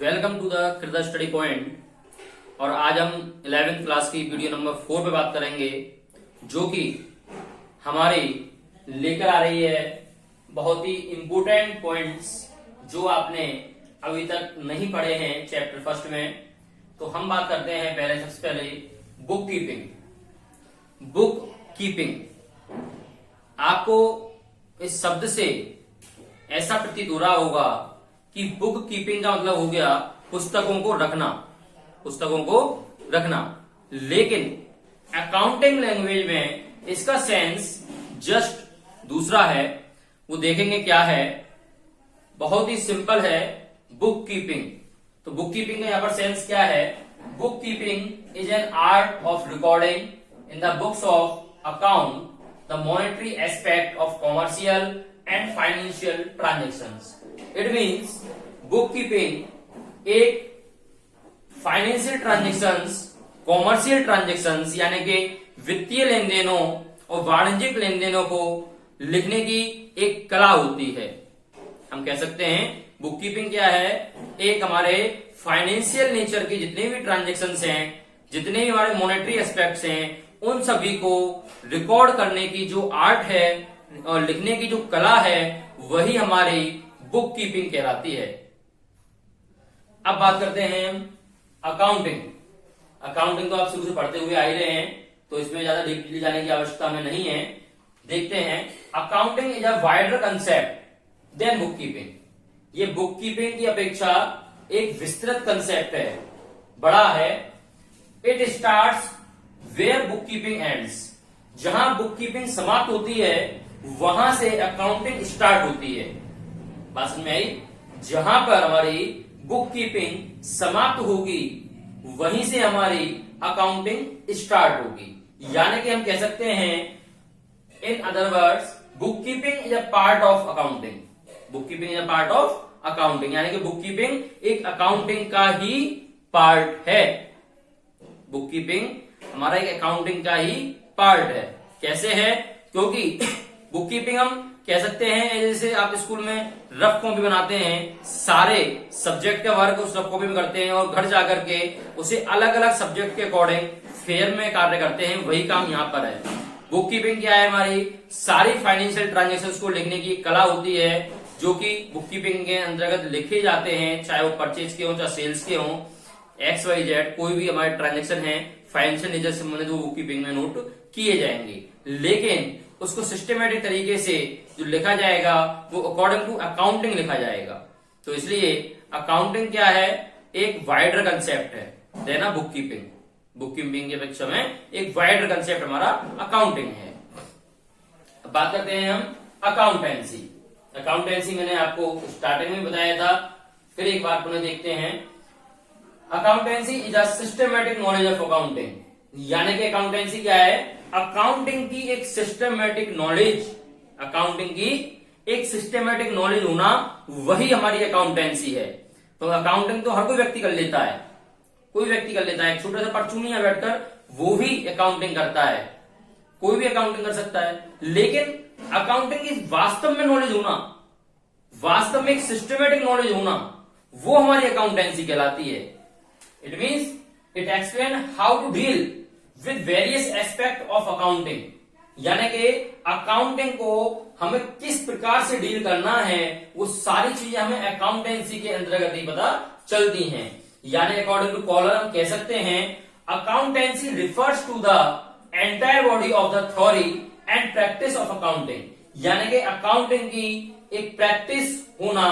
Welcome to the Krida study point. और आज हम 11th क्लास की वीडियो नंबर 4 पे बात करेंगे, जो कि हमारी लेकर आ रही है बहुत ही इंपोर्टेंट पॉइंट्स जो आपने अभी तक नहीं पढ़े हैं चैप्टर फर्स्ट में। तो हम बात करते हैं सबसे पहले बुक कीपिंग। बुक कीपिंग आपको इस शब्द से ऐसा प्रतीत हो रहा होगा कि बुक कीपिंग का मतलब हो गया पुस्तकों को रखना, लेकिन अकाउंटिंग लैंग्वेज में इसका सेंस जस्ट दूसरा है। वो देखेंगे क्या है, बहुत ही सिंपल है बुक कीपिंग। तो बुक कीपिंग का यहां पर सेंस क्या है? Book keeping is an art of recording in the books of account the monetary aspect of commercial and financial transactions. It means book keeping एक फाइनेंशियल ट्रांजेक्शंस, कॉमर्शियल ट्रांजेक्शंस यानी कि वित्तीय लेन देनों और वाणिज्यिक लेन देनों को लिखने की एक कला होती है। हम कह सकते हैं बुक कीपिंग क्या है? एक हमारे फाइनेंशियल नेचर की जितने भी ट्रांजेक्शंस हैं, जितने भी हमारे मॉनेटरी एस्पेक्ट्स हैं, उन सभी को रिकॉर्ड करने की जो आर्ट है और लिखने की जो कला है, वही हमारी बुक कीपिंग कहलाती है। अब बात करते हैं अकाउंटिंग। अकाउंटिंग तो आप शुरू से पढ़ते हुए आ ही रहे हैं, तो इसमें ज्यादा डीपली जाने की आवश्यकता हमें नहीं है। देखते हैं, accounting is a wider concept than bookkeeping. ये बुक कीपिंग की अपेक्षा एक विस्तृत कंसेप्ट है, बड़ा है। It starts where bookkeeping ends. जहां बुक कीपिंग समाप्त होती है वहां से अकाउंटिंग स्टार्ट होती है। बात समझ में आई? जहां पर हमारी बुक कीपिंग समाप्त होगी वहीं से हमारी अकाउंटिंग स्टार्ट होगी। यानी कि हम कह सकते हैं, in other words, book keeping is a part of accounting. Book keeping is a part of accounting, यानी कि बुक कीपिंग एक अकाउंटिंग का ही पार्ट है। बुक कीपिंग हमारा एक अकाउंटिंग का ही पार्ट है। कैसे है? क्योंकि बुक कीपिंग हम कह सकते हैं, जैसे आप स्कूल में रफ कॉपी बनाते हैं, सारे सब्जेक्ट का वर्क उस रफ कॉपी में करते हैं और घर जाकर के उसे अलग अलग सब्जेक्ट के अकॉर्डिंग फेयर में कार्य करते हैं, वही काम यहाँ पर है। बुक कीपिंग क्या है? हमारी सारी फाइनेंशियल ट्रांजेक्शन्स को लिखने की कला होती है, जो कि बुक कीपिंग के अंतर्गत लिखे जाते हैं, चाहे वो परचेज के हो चाहे सेल्स के हो, XYZ कोई भी हमारे ट्रांजेक्शन है फाइनेंशियल नेचर से संबंधित, वो बुक कीपिंग में नोट किए जाएंगे। लेकिन उसको सिस्टमेटिक तरीके से जो लिखा जाएगा वो अकॉर्डिंग टू अकाउंटिंग लिखा जाएगा। तो इसलिए अकाउंटिंग क्या है? एक वाइडर कंसेप्ट है देना बुक कीपिंग। बुक कीपिंग की अपेक्षा में एक वाइडर कंसेप्ट हमारा अकाउंटिंग है। अब बात करते हैं हम अकाउंटेंसी। अकाउंटेंसी मैंने आपको स्टार्टिंग में बताया था, फिर एक बार पुनः देखते हैं। Accountancy is a systematic knowledge of accounting. यानी कि अकाउंटेंसी क्या है? अकाउंटिंग की एक सिस्टमेटिक नॉलेज, अकाउंटिंग की एक सिस्टमेटिक नॉलेज होना, वही हमारी अकाउंटेंसी है। तो अकाउंटिंग तो हर कोई व्यक्ति कर लेता है, कोई व्यक्ति कर लेता है। एक छोटा सा परचूनिया बैठकर वो भी अकाउंटिंग करता है, कोई भी अकाउंटिंग कर सकता है। लेकिन अकाउंटिंग की वास्तव में नॉलेज होना, वास्तव में एक सिस्टमेटिक नॉलेज होना, वो हमारी अकाउंटेंसी कहलाती है। It means it explain how to deal with various aspect of accounting. यानी कि अकाउंटिंग को हमें किस प्रकार से डील करना है, वो सारी चीजें हमें अकाउंटेंसी के अंतर्गत ही पता चलती हैं। यानी अकॉर्डिंग टू कॉलर हम कह सकते हैं, accountancy refers to the entire body of the theory and practice of accounting. यानी कि अकाउंटिंग की एक प्रैक्टिस होना,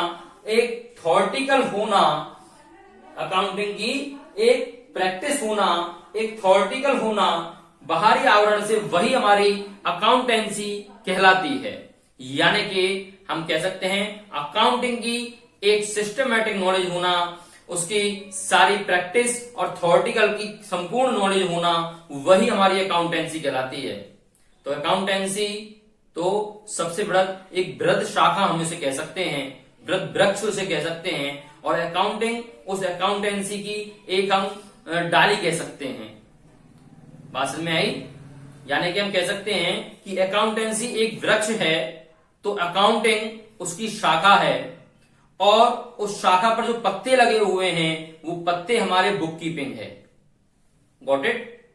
एक थ्योरेटिकल होना, अकाउंटिंग की एक प्रैक्टिस होना, एक थ्योरेटिकल होना, बाहरी आवरण से, वही हमारी अकाउंटेंसी कहलाती है। यानी कि हम कह सकते हैं अकाउंटिंग की एक सिस्टमेटिक नॉलेज होना, उसकी सारी प्रैक्टिस और थ्योरेटिकल की संपूर्ण नॉलेज होना, वही हमारी अकाउंटेंसी कहलाती है। तो अकाउंटेंसी तो सबसे बृहद एक बृहद शाखा हम इसे कह सकते हैं, बृहद वृक्ष उसे कह सकते हैं, और अकाउंटिंग उस अकाउंटेंसी की एक हम डाली कह सकते हैं। बात समझ में आई? यानी कि हम कह सकते हैं कि अकाउंटेंसी एक वृक्ष है, तो अकाउंटिंग उसकी शाखा है, और उस शाखा पर जो पत्ते लगे हुए हैं वो पत्ते हमारे बुक कीपिंग है। Got it?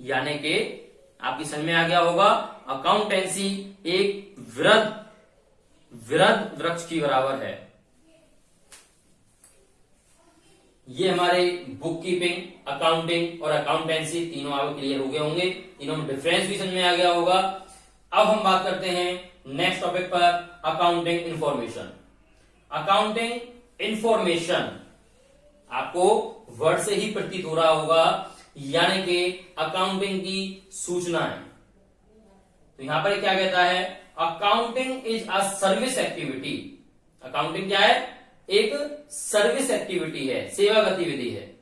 यानी कि आपकी समझ में आ गया होगा, अकाउंटेंसी एक वृहद वृक्ष की बराबर है। ये हमारे बुक कीपिंग, अकाउंटिंग और अकाउंटेंसी तीनों आपको क्लियर हो गए होंगे, तीनों में डिफरेंस भी समझ में आ गया होगा। अब हम बात करते हैं नेक्स्ट टॉपिक पर, अकाउंटिंग इंफॉर्मेशन। अकाउंटिंग इंफॉर्मेशन आपको वर्ड से ही प्रतीत हो रहा होगा, यानी कि अकाउंटिंग की सूचनाएं। तो यहां पर क्या कहता है, accounting is a service activity. Accounting क्या है? एक सर्विस एक्टिविटी है, सेवा गतिविधि है।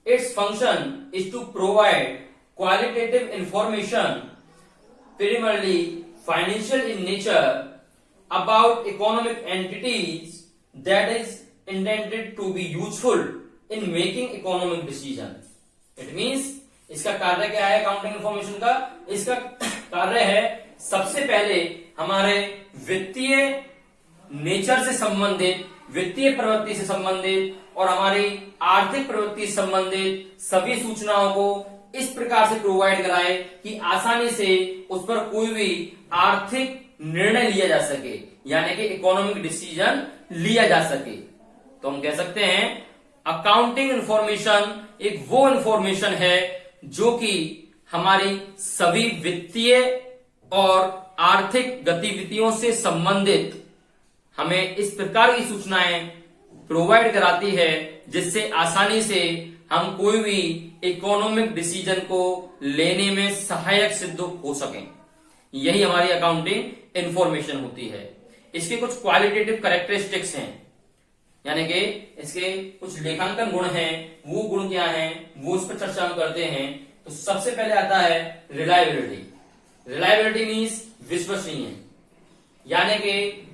Its function is to provide qualitative information, primarily financial in nature, about economic entities that is intended to be useful in making economic decisions. It means इसका कार्य क्या है अकाउंटिंग इंफॉर्मेशन का? इसका कार्य है सबसे पहले हमारे वित्तीय नेचर से संबंधित, वित्तीय प्रवृत्ति से संबंधित और हमारी आर्थिक प्रवृत्ति से संबंधित सभी सूचनाओं को इस प्रकार से प्रोवाइड कराए कि आसानी से उस पर कोई भी आर्थिक निर्णय लिया जा सके, यानी कि इकोनॉमिक डिसीजन लिया जा सके। तो हम कह सकते हैं अकाउंटिंग इंफॉर्मेशन एक वो इंफॉर्मेशन है जो कि हमारी सभी वित्तीय और आर्थिक गतिविधियों से संबंधित हमें इस प्रकार की सूचनाएं प्रोवाइड कराती है जिससे आसानी से हम कोई भी इकोनॉमिक डिसीजन को लेने में सहायक सिद्ध हो सकें। यही हमारी अकाउंटिंग इंफॉर्मेशन होती है। इसके कुछ क्वालिटेटिव कैरेक्टरिस्टिक्स हैं, यानी कि इसके कुछ लेखांकन गुण हैं। वो गुण क्या हैं वो इस पर चर्चा हम करते हैं। तो सबसे पहले आता है रिलायबिलिटी। रिलायबिलिटी मीन्स विश्वसनीय, यानी कि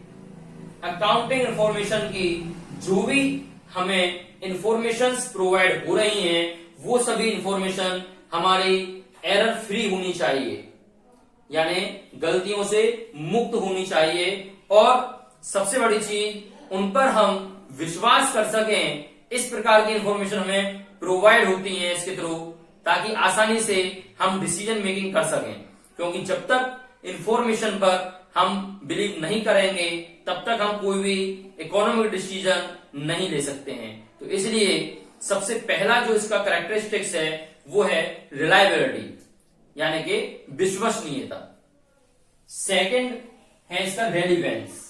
अकाउंटिंग इंफॉर्मेशन की जो भी हमें इंफॉर्मेशंस प्रोवाइड हो रही हैं वो सभी इंफॉर्मेशन हमारी एरर फ्री होनी चाहिए, यानी गलतियों से मुक्त होनी चाहिए। और सबसे बड़ी चीज, उन पर हम विश्वास कर सकें, इस प्रकार की इंफॉर्मेशन हमें प्रोवाइड होती है इसके थ्रू, ताकि आसानी से हम डिसीजन मेकिंग कर सकें। क्योंकि जब तक इंफॉर्मेशन पर हम बिलीव नहीं करेंगे तब तक हम कोई भी इकोनॉमिक डिसीजन नहीं ले सकते हैं। तो इसलिए सबसे पहला जो इसका कैरेक्टरिस्टिक्स है वो है रिलायबिलिटी, यानी कि विश्वसनीयता। सेकंड है इसका relevance.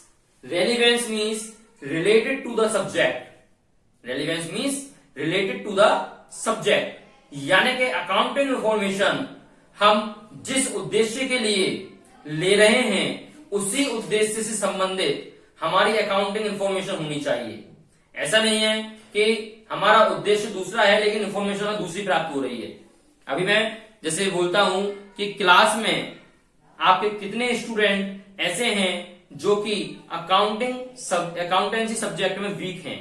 Relevance means related to the subject. Relevance means related to the subject, यानी कि अकाउंटिंग इंफॉर्मेशन हम जिस उद्देश्य के लिए ले रहे हैं उसी उद्देश्य से संबंधित हमारी अकाउंटिंग इंफॉर्मेशन होनी चाहिए। ऐसा नहीं है कि हमारा उद्देश्य दूसरा है लेकिन इंफॉर्मेशन दूसरी प्राप्त हो रही है। अभी मैं जैसे बोलता हूं कि क्लास में आपके कितने स्टूडेंट ऐसे हैं जो कि अकाउंटेंसी सब्जेक्ट में वीक हैं,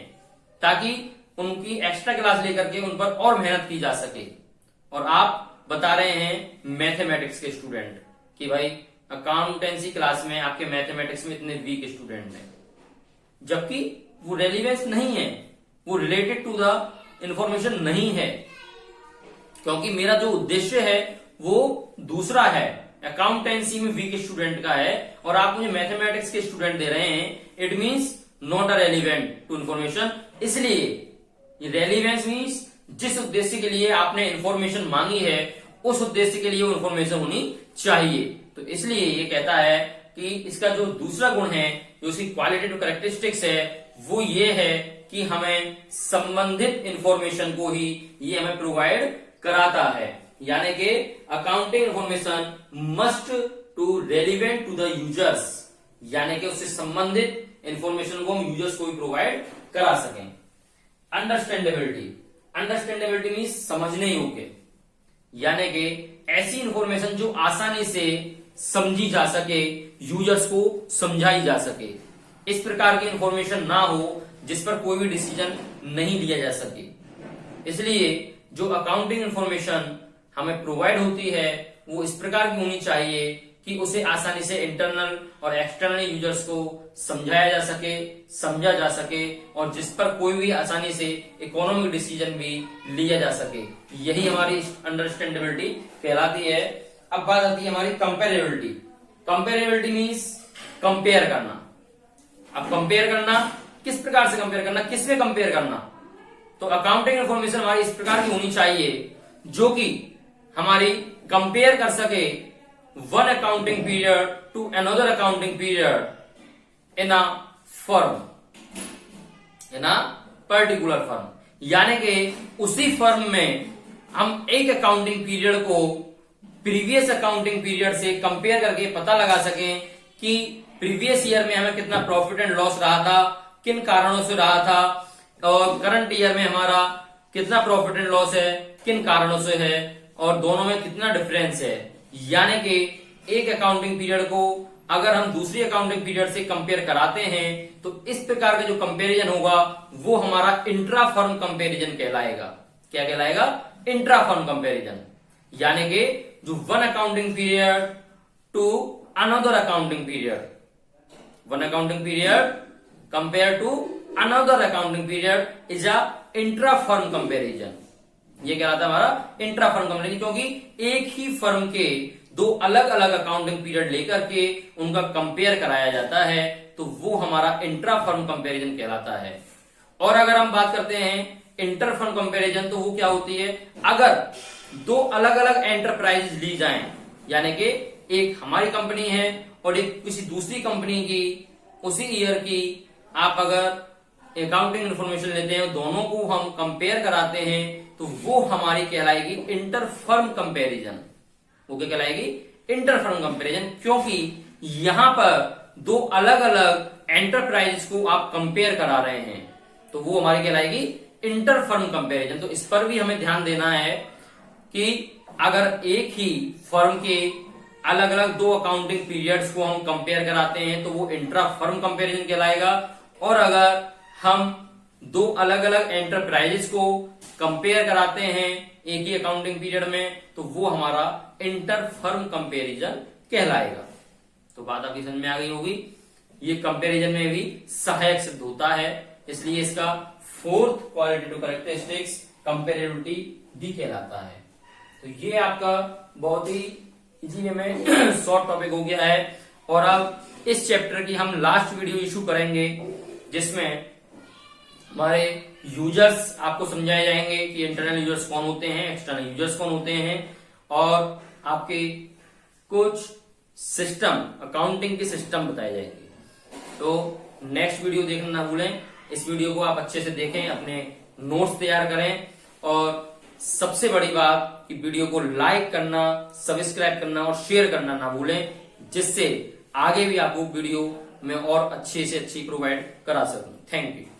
ताकि उनकी एक्स्ट्रा क्लास लेकर के उन पर और मेहनत की जा सके। और आप बता रहे हैं मैथमेटिक्स के स्टूडेंट कि भाई अकाउंटेंसी क्लास में आपके मैथमेटिक्स में इतने वीक स्टूडेंट हैं, जबकि वो रेलिवेंस नहीं है, वो रिलेटेड टू द इंफॉर्मेशन नहीं है, क्योंकि मेरा जो उद्देश्य है वो दूसरा है, अकाउंटेंसी में वीक स्टूडेंट का है, और आप मुझे मैथमेटिक्स के स्टूडेंट दे रहे हैं। It means not a relevant to information. इसलिए ये रेलिवेंस मीन्स जिस उद्देश्य के लिए आपने इंफॉर्मेशन मांगी है उस उद्देश्य के लिए वो इंफॉर्मेशन होनी चाहिए। तो इसलिए ये कहता है कि इसका जो दूसरा गुण है, जो इसकी क्वालिटेटिव कैरेक्टरिस्टिक्स है, वो ये है कि हमें संबंधित इंफॉर्मेशन को ही ये हमें प्रोवाइड कराता है, यानी कि accounting information must to relevant to the users, यानी कि उससे संबंधित इंफॉर्मेशन को हम यूजर्स को भी प्रोवाइड करा सकें। अंडरस्टैंडेबिलिटी। अंडरस्टैंडेबिलिटी मीन्स समझने योग्य, यानी कि ऐसी इंफॉर्मेशन जो आसानी से समझी जा सके, यूजर्स को समझाई जा सके। इस प्रकार की इंफॉर्मेशन ना हो जिस पर कोई भी डिसीजन नहीं लिया जा सके। इसलिए जो अकाउंटिंग इंफॉर्मेशन हमें प्रोवाइड होती है वो इस प्रकार की होनी चाहिए कि उसे आसानी से इंटरनल और एक्सटर्नल यूजर्स को समझाया जा सके, समझा जा सके और जिस पर कोई भी आसानी से इकोनॉमिक डिसीजन भी लिया जा सके। यही हमारी अंडरस्टैंडेबिलिटी कहलाती है। अब बात आती है हमारी कंपेरेबिलिटी। कंपेरेबिलिटी मीन्स कंपेयर करना। अब कंपेयर करना किस प्रकार से कंपेयर करना, किसमें कंपेयर करना? तो अकाउंटिंग इन्फॉर्मेशन हमारी इस प्रकार की होनी चाहिए जो कि हमारी कंपेयर कर सके one accounting period to another accounting period in a firm, in a particular firm. यानी कि उसी फर्म में हम एक अकाउंटिंग पीरियड को प्रीवियस अकाउंटिंग पीरियड से कंपेयर करके पता लगा सकें कि प्रीवियस ईयर में हमें कितना प्रॉफिट एंड लॉस रहा था, किन कारणों से रहा था, और करंट ईयर में हमारा कितना प्रॉफिट एंड लॉस है, किन कारणों से है, और दोनों में कितना डिफरेंस है। यानी कि एक अकाउंटिंग पीरियड को अगर हम दूसरी अकाउंटिंग पीरियड से कंपेयर कराते हैं तो इस प्रकार का जो कंपैरिजन होगा वो हमारा इंट्रा फर्म कंपैरिजन कहलाएगा। क्या कहलाएगा? Intra firm comparison. यानी कि जो one accounting period to another accounting period, one accounting period compare to another accounting period is a intra firm comparison. ये क्या आता है हमारा इंट्रा फर्म कंपैरिजन, क्योंकि एक ही फर्म के दो अलग अलग अकाउंटिंग पीरियड लेकर के उनका कंपेयर कराया जाता है तो वो हमारा इंट्रा फर्म कंपैरिजन कहलाता है। और अगर हम बात करते हैं इंटर फर्म कंपैरिजन तो वो क्या होती है? अगर दो अलग अलग एंटरप्राइज ली जाएं, यानी कि एक हमारी कंपनी है और एक किसी दूसरी कंपनी की उसी ईयर की, आप अगर अकाउंटिंग इन्फॉर्मेशन लेते हैं दोनों को हम कंपेयर कराते हैं तो वो हमारी कहलाएगी इंटर फर्म कंपैरिजन। वो क्या कहलाएगी? इंटर फर्म कंपैरिजन, क्योंकि यहां पर दो अलग अलग एंटरप्राइज को आप कंपेयर करा रहे हैं तो वो हमारी कहलाएगी इंटर फर्म कंपैरिजन। तो इस पर भी हमें ध्यान देना है कि अगर एक ही फर्म के अलग अलग दो अकाउंटिंग पीरियड्स को हम कंपेयर कराते हैं तो वो इंट्रा फर्म कंपैरिजन कहलाएगा। और अगर हम दो अलग अलग एंटरप्राइजेस को कंपेयर कराते हैं एक ही अकाउंटिंग पीरियड में तो वो हमारा इंटर फर्म कंपैरिजन कहलाएगा। तो बात आपकी समझ में आ गई होगी। ये कंपैरिजन में भी सहायक सिद्ध होता है, इसलिए इसका फोर्थ क्वालिटेटिव कैरेक्टरिस्टिक्स कंपैरेबिलिटी भी कहलाता है। तो ये आपका बहुत ही इजी में शॉर्ट टॉपिक हो गया है। और अब इस चैप्टर की हम लास्ट वीडियो इशू करेंगे जिसमें हमारे यूजर्स आपको समझाए जाएंगे कि इंटरनल यूजर्स कौन होते हैं, एक्सटर्नल यूजर्स कौन होते हैं, और आपके कुछ सिस्टम, अकाउंटिंग के सिस्टम बताए जाएंगे। तो नेक्स्ट वीडियो देखना ना भूलें। इस वीडियो को आप अच्छे से देखें, अपने नोट्स तैयार करें, और सबसे बड़ी बात कि वीडियो को लाइक करना, सब्सक्राइब करना और शेयर करना ना भूलें, जिससे आगे भी आपको वीडियो में और अच्छे से अच्छी प्रोवाइड करा सकूं। Thank you.